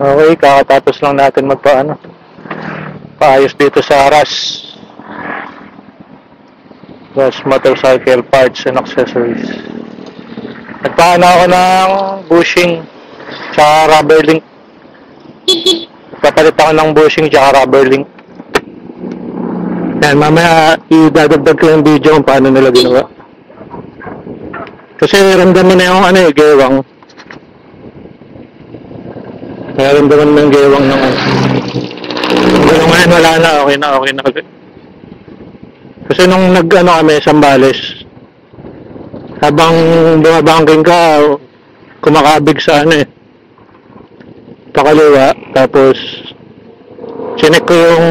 Okay, kakatapos lang natin paayos dito sa Rush Motorcycle Parts and Accessories. Nagpaano ako ng bushing tsaka rubber link. Papalit ako ng bushing tsaka rubber link. Yan, mamaya idadagdag ko yung video kung paano nila ginawa. Kasi ramdaman na yung gewang. Ramdaman mo yung gewang ng Pero ngayon wala na, okay na ulit. Kasi nung kami, Sambales, habang bumabangking ka, kumakabig sa pakaliwa, tapos chinek ko yung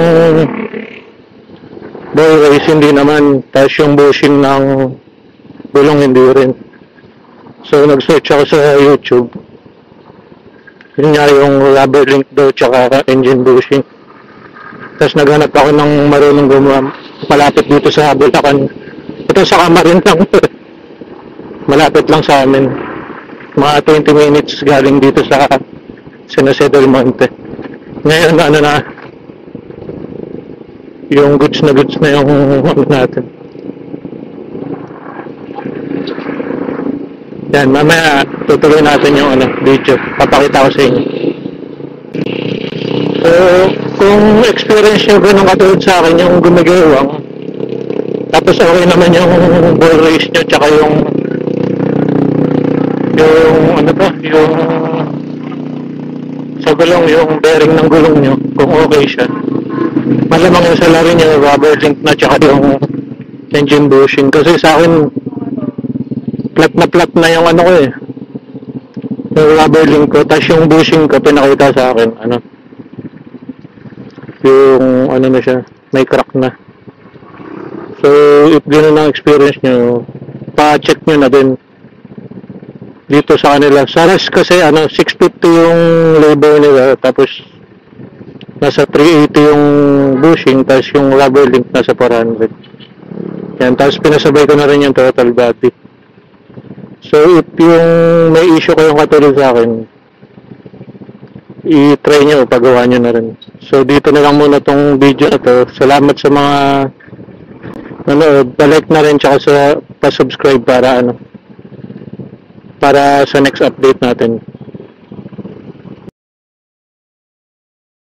ball race, hindi naman, tapos yung bushing ng gulong hindi rin. So nag-search ako sa YouTube, yun nga yung rubber link daw tsaka engine bushing. Tapos naghanap ako ng marunong gumawa malapit dito sa Bulacan. Ito sa Kamarin lang. Malapit lang sa amin. Mga 20 minutes galing dito sa San Jose del Monte. Ngayon yung goods na yung natin. Yan, mamaya tutuloy natin yung video. Papakita ko sa inyo. So, kung experience nyo ganun katulad sa akin yung gumagawang, tapos okay naman yung ball race nyo, tsaka yung sa gulong, yung bearing ng gulong nyo, kung okay siya. Malamang yung sa lari nyo, rubber link na, tsaka yung engine bushing. Kasi sa akin, flat na yung yung rubber link ko, tapos yung bushing ko, pinakita sa akin, yung na siya, may crack na. So, if gano'n ang experience nyo, pa-check nyo na din dito sa kanila. Sa Rush kasi 650 yung labor nila, tapos nasa 380 yung bushing, tapos yung rubber link nasa 400. Yan, tapos pinasabay ko na rin yung total body. So, if yung may issue kayong katulad sa akin, i-try nyo, pagawa nyo na rin. So, dito na lang muna tong video na to. Salamat sa mga pa-like na rin tsaka sa pa-subscribe para sa next update natin.